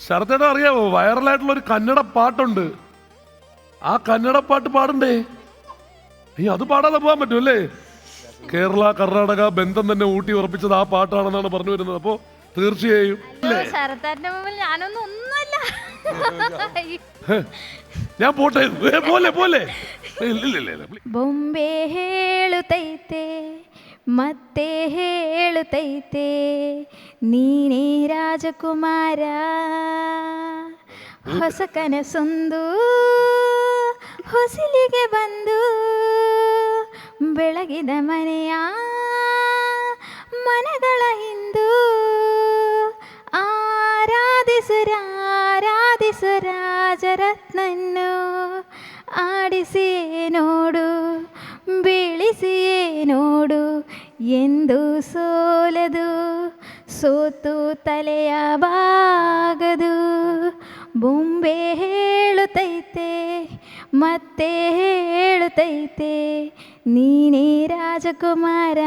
ശരത്തേട്ട അറിയാവോ, വൈറലായിട്ടുള്ള ഒരു കന്നഡ പാട്ടുണ്ട്. ആ കന്നഡ പാട്ട് പാടണ്ടേ? അത് പാടാതെ പോകാൻ പറ്റുമല്ലേ? കേരള കർണാടക ബന്ധം തന്നെ ഊട്ടി ഉറപ്പിച്ചത് ആ പാട്ടാണെന്നാണ് പറഞ്ഞു വരുന്നത്. അപ്പോ തീർച്ചയായും ശരത്തേട്ടന്റെ മുമ്പിൽ ഞാനൊന്നും ഒന്നുമല്ല. ഞാൻ പോട്ടെ. പോലെ പോലെ ಬೊಂಬೆ ಹೇಳುತ್ತೈತೆ ಮತ್ತೆ ಹೇಳುತ್ತೈತೆ ನೀನೇ ರಾಜಕುಮಾರ, ಹೊಸ ಕನಸೊಂದು ಹೊಸಲಿಗೆ ಬಂದು ಬೆಳಗಿದ ಮನೆಯ ಮನಗಳ ಹಿಂದು ಆರಾಧಿಸು ರಾಜರತ್ನನ್ನು, ಆಡಿಸಿಯೇ ನೋಡು ಬೀಳಿಸಿಯೇ ನೋಡು ಎಂದು ಸೋಲದು ಸೋತು ತಲೆಯ ಬಾಗದು. ಬೊಂಬೆ ಹೇಳುತ್ತೈತೆ ಮತ್ತೆ ಹೇಳುತ್ತೈತೆ ನೀನೇ ರಾಜಕುಮಾರ.